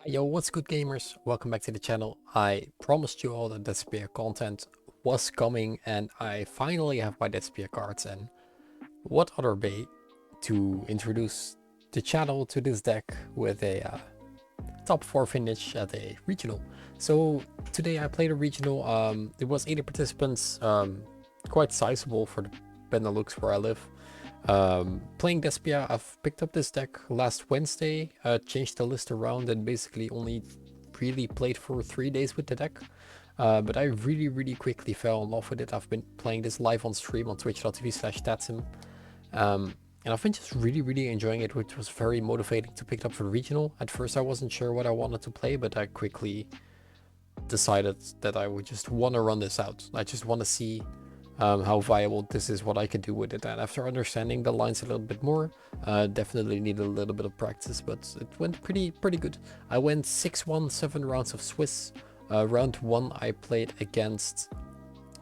Yo, what's good gamers? Welcome back to the channel. I promised you all that Despia content was coming and I finally have my Despia cards, and what other way to introduce the channel to this deck with a top 4 finish at a regional. So today I played a regional. It was 80 participants, quite sizable for the Benelux where I live. Playing Despia, I've picked up this deck last Wednesday, changed the list around and basically only really played for 3 days with the deck. But I really quickly fell in love with it. I've been playing this live on stream on twitch.tv/Tatsym. And I've been just really enjoying it, which was very motivating to pick it up for the regional. At first I wasn't sure what I wanted to play, but I quickly decided that I would just want to run this out. I just want to see how viable this is, what I could do with it. And after understanding the lines a little bit more, definitely needed a little bit of practice, but it went pretty good. I went 6-1, 7 rounds of Swiss. Round 1 I played against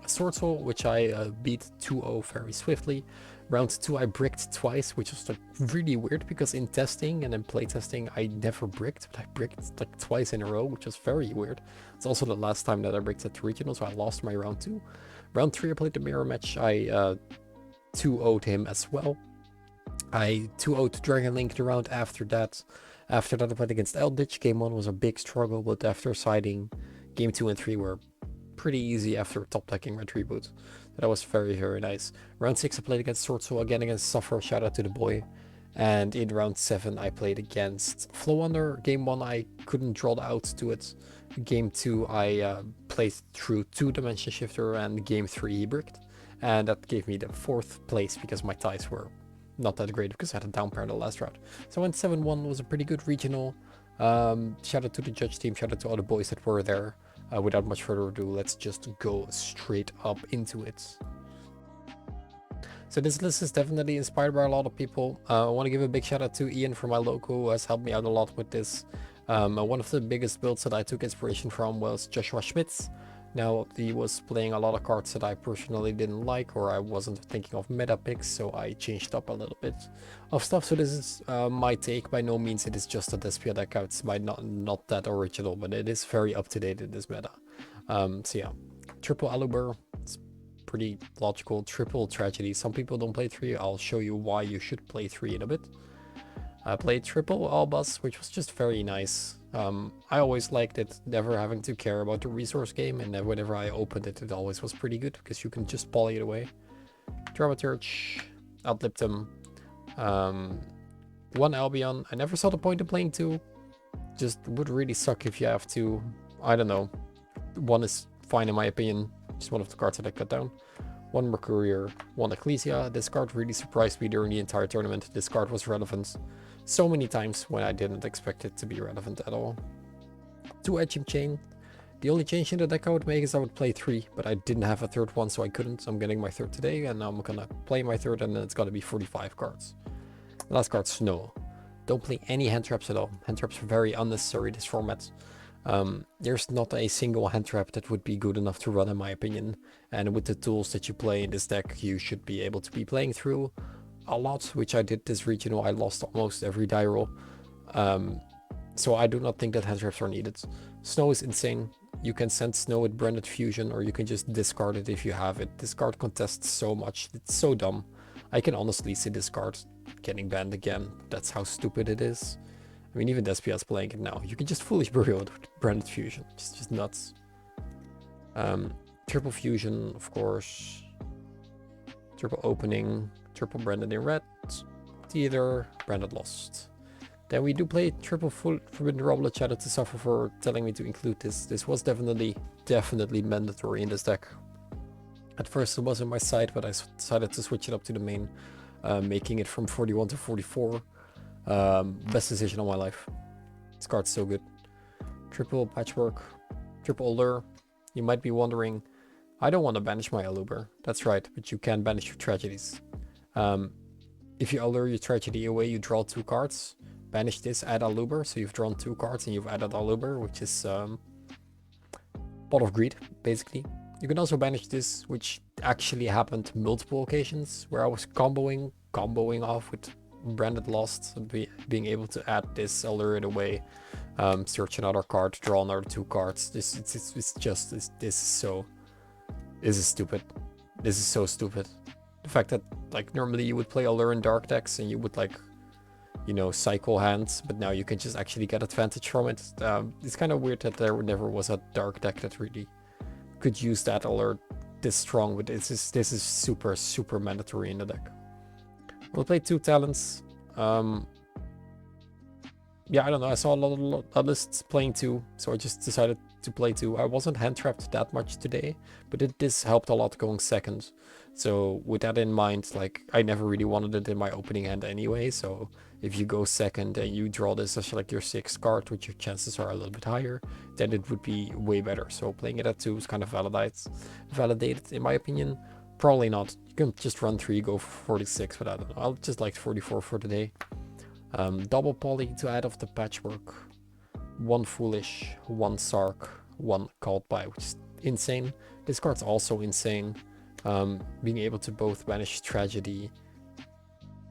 Sorzel, which I beat 2-0 very swiftly. Round 2 I bricked twice, which was like really weird because in testing and in playtesting I never bricked, but I bricked like twice in a row, which was very weird. It's also the last time that I bricked at the regional, so I lost my round 2. Round 3 I played the mirror match. I 2-0'd him as well. I 2-0'd Dragon Link the round after that. After that I played against Eldritch. Game 1 was a big struggle, but after siding, game 2 and 3 were pretty easy after top decking Red Reboot. That was very nice. Round 6 I played against Sorzel, again against Suffer, shout out to the boy. And in round 7 I played against Flowunder. Game 1 I couldn't draw the outs to it. Game 2 I played through 2 Dimension Shifter, and game 3 he bricked. And that gave me the 4th place because my ties were not that great because I had a down pair in the last round. So I went 7-1, was a pretty good regional. Shout out to the judge team, shout out to all the boys that were there. Without much further ado, let's just go straight up into it. So this list is definitely inspired by a lot of people. I want to give a big shout out to Ian from my local, who has helped me out a lot with this. One of the biggest builds that I took inspiration from was Joshua Schmidt's. Now, he was playing a lot of cards that I personally didn't like, or I wasn't thinking of meta picks, so I changed up a little bit of stuff. So this is my take. By no means it is just a Despia deck out. It's not that original, but it is very up to date in this meta. So yeah, triple Aluber, it's pretty logical. Triple Tragedy, some people don't play 3. I'll show you why you should play 3 in a bit. I played triple Albus, which was just very nice. I always liked it, never having to care about the resource game, and whenever I opened it, it always was pretty good because you can just poly it away. Dramaturge, outlived him. 1 Albion. I never saw the point of playing 2. Just would really suck if you have to. I don't know. 1 is fine in my opinion. Just one of the cards that I cut down. 1 Mercurier, 1 Ecclesia. This card really surprised me during the entire tournament. This card was relevant so many times when I didn't expect it to be relevant at all. 2 Edging Chain. The only change in the deck I would make is I would play 3, but I didn't have a 3rd one, so I couldn't. I'm getting my 3rd today, and I'm gonna play my 3rd, and then it's gonna be 45 cards. Last card, Snow. Don't play any hand traps at all. Hand traps are very unnecessary this format. There's not a single hand trap that would be good enough to run in my opinion, and with the tools that you play in this deck you should be able to be playing through a lot, which I did this regional. I lost almost every die roll, so I do not think that hand traps are needed. Snow is insane. You can send Snow with Branded Fusion, or you can just discard it if you have it. This card contests so much, it's so dumb. I can honestly see this card getting banned again. That's how stupid it is. I mean, even Despia is playing it now. You can just foolish burial it with Branded Fusion. It's just nuts. Triple Fusion, of course. Triple Opening. Triple Branded in red. Theater. Branded Lost. Then we do play triple Forbidden Roblet. Shout out to Suffer for telling me to include this. This was definitely mandatory in this deck. At first it was on my side, but I decided to switch it up to the main, making it from 41 to 44. Best decision of my life. This card's so good. Triple Patchwork, triple Allure. You might be wondering, I don't want to banish my Allure. That's right, but you can banish your Tragedies. If you Allure your Tragedy away, you draw 2 cards. Banish this, add Allure, so you've drawn 2 cards and you've added Allure, which is Pot of Greed, basically. You can also banish this, which actually happened multiple occasions, where I was comboing off with Branded Lost, being able to add this Allure away search another card, draw another 2 cards. This is stupid. This is so stupid. The fact that like normally you would play Allure in dark decks and you would like, you know, cycle hands, but now you can just actually get advantage from it. It's kind of weird that there never was a dark deck that really could use that Allure this strong, but this is super mandatory in the deck. We'll play 2 talents. Yeah, I don't know. I saw a lot of lists playing 2, so I just decided to play 2. I wasn't hand trapped that much today, but this helped a lot going second. So with that in mind, like I never really wanted it in my opening hand anyway. So if you go second and you draw this as like your 6th card, which your chances are a little bit higher, then it would be way better. So playing it at 2 is kind of validated in my opinion. Probably not. You can just run 3, go for 46, but I don't know. I'll just like 44 for today. Double poly to add off the patchwork. 1 foolish, 1 sark, 1 called by, which is insane. This card's also insane. Being able to both banish tragedy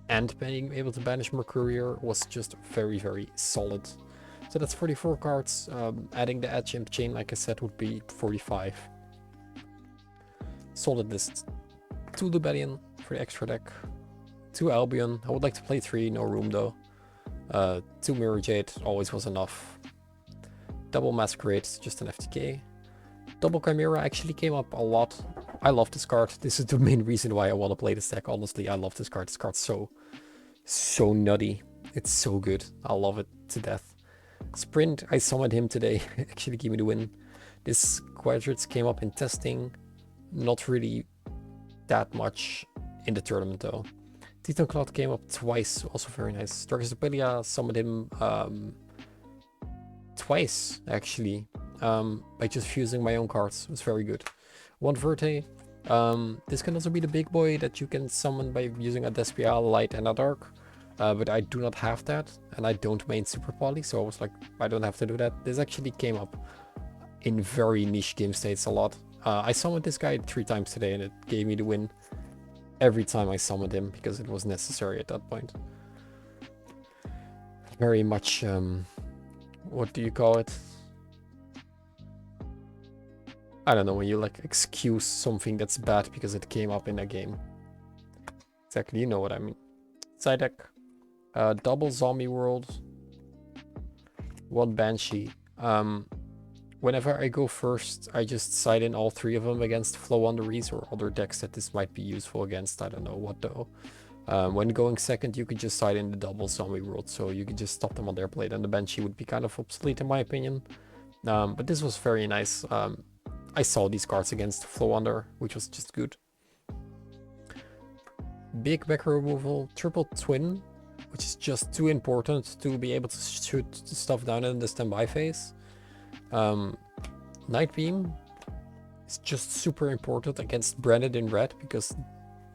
and being able to banish Mercurier was just very solid. So that's 44 cards. Adding the edge imp chain, like I said, would be 45. Solid list. 2 Lubellion for the extra deck. 2 Albion. I would like to play 3, no room though. 2 Mirror Jade always was enough. Double Masquerade, just an FTK. Double Chimera actually came up a lot. I love this card. This is the main reason why I want to play this deck. Honestly, I love this card. This card's so nutty. It's so good. I love it to death. Sprint, I summoned him today. Actually gave me the win. This Quadrats came up in testing. Not really that much in the tournament though. Titan Cloud came up twice, also very nice. Darkest summoned him twice actually, by just fusing my own cards. It was very good. 1 Verte. This can also be the big boy that you can summon by using a Despia, light and a dark. But I do not have that, and I don't main Super Poly, so I was like, I don't have to do that. This actually came up in very niche game states a lot. I summoned this guy 3 times today and it gave me the win every time I summoned him because it was necessary at that point. Very much, what do you call it? I don't know, when you like excuse something that's bad because it came up in a game. Exactly, you know what I mean. Side deck. Double Zombie World. 1 Banshee. Whenever I go first, I just side in all 3 of them against Flow Underease or other decks that this might be useful against. I don't know what though. When going second, you could just side in the double Zombie World, so you could just stop them on their plate, and the Banshee would be kind of obsolete in my opinion. But this was very nice. I saw these cards against Flow Under, which was just good. Big back removal, triple twin, which is just too important to be able to shoot stuff down in the standby phase. Night Beam is just super important against Branded in red because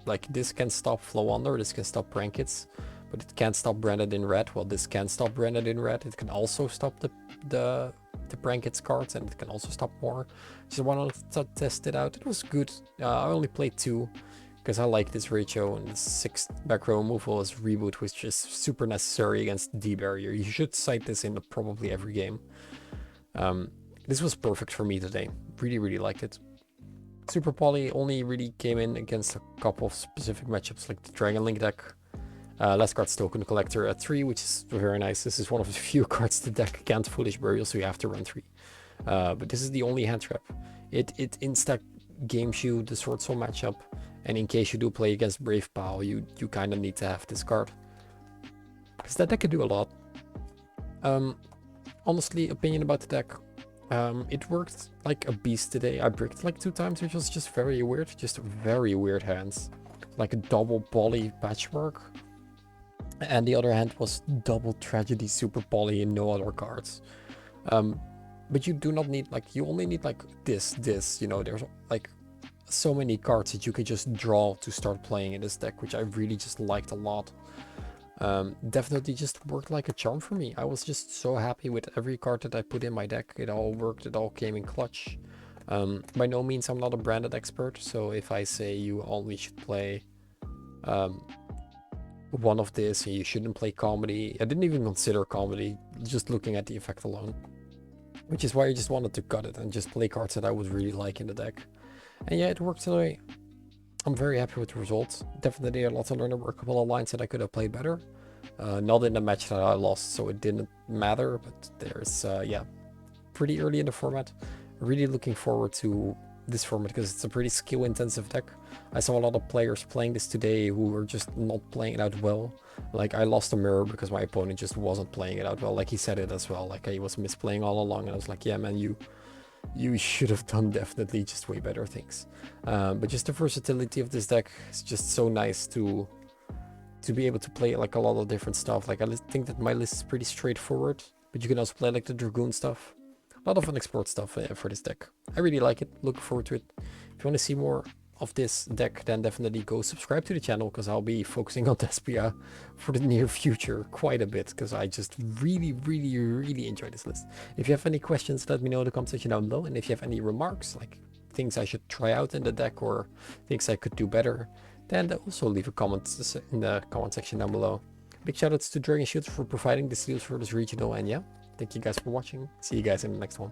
like this can stop Flow Under, this can stop Brankets, but it can't stop Branded in red. Well, this can stop Branded in red. It can also stop the Brankets cards, and it can also stop more. Just wanted to test it out. It was good. I only played 2 because I like this ratio, and the 6th back row removal is Reboot, which is super necessary against D-Barrier. You should cite this in probably every game. This was perfect for me today. Really liked it. Super Poly only really came in against a couple of specific matchups like the Dragon Link deck. Last card's Token Collector at 3, which is very nice. This is one of the few cards the deck can't Foolish Burial, so you have to run 3. But this is the only hand trap. It insta games you the Sword Soul matchup, and in case you do play against Brave Pal, you kind of need to have this card. Because that deck can do a lot. Honestly, opinion about the deck. It worked like a beast today. I bricked like 2 times, which was just very weird. Just very weird hands. Like a double poly patchwork. And the other hand was double tragedy super poly and no other cards. But you do not need, like, you only need like this, you know, there's like so many cards that you could just draw to start playing in this deck, which I really just liked a lot. Definitely just worked like a charm for me. I was just so happy with every card that I put in my deck. It all worked, it all came in clutch. By no means I'm not a branded expert, so if I say you only should play one of this, and you shouldn't play comedy. I didn't even consider comedy, just looking at the effect alone. Which is why I just wanted to cut it and just play cards that I would really like in the deck. And yeah, it worked today. I'm very happy with the results. Definitely a lot to learn. There were a couple of lines that I could have played better. Not in the match that I lost, so it didn't matter. But there's, yeah, pretty early in the format. Really looking forward to this format because it's a pretty skill intensive deck. I saw a lot of players playing this today who were just not playing it out well. Like I lost a mirror because my opponent just wasn't playing it out well. Like he said it as well, like he was misplaying all along, and I was like, yeah man, you should have done definitely just way better things. But just the versatility of this deck is just so nice to be able to play like a lot of different stuff. Like I think that my list is pretty straightforward, but you can also play like the Dragoon stuff. A lot of unexplored stuff for this deck. I really like it, looking forward to it. If you want to see more of this deck, then definitely go subscribe to the channel, because I'll be focusing on Despia for the near future quite a bit, because I just really enjoy this list. If you have any questions, let me know in the comment section down below, and if you have any remarks, like things I should try out in the deck or things I could do better, then also leave a comment in the comment section down below. Big shoutouts to Dragon Shields for providing the seals for this regional, and yeah, thank you guys for watching. See you guys in the next one.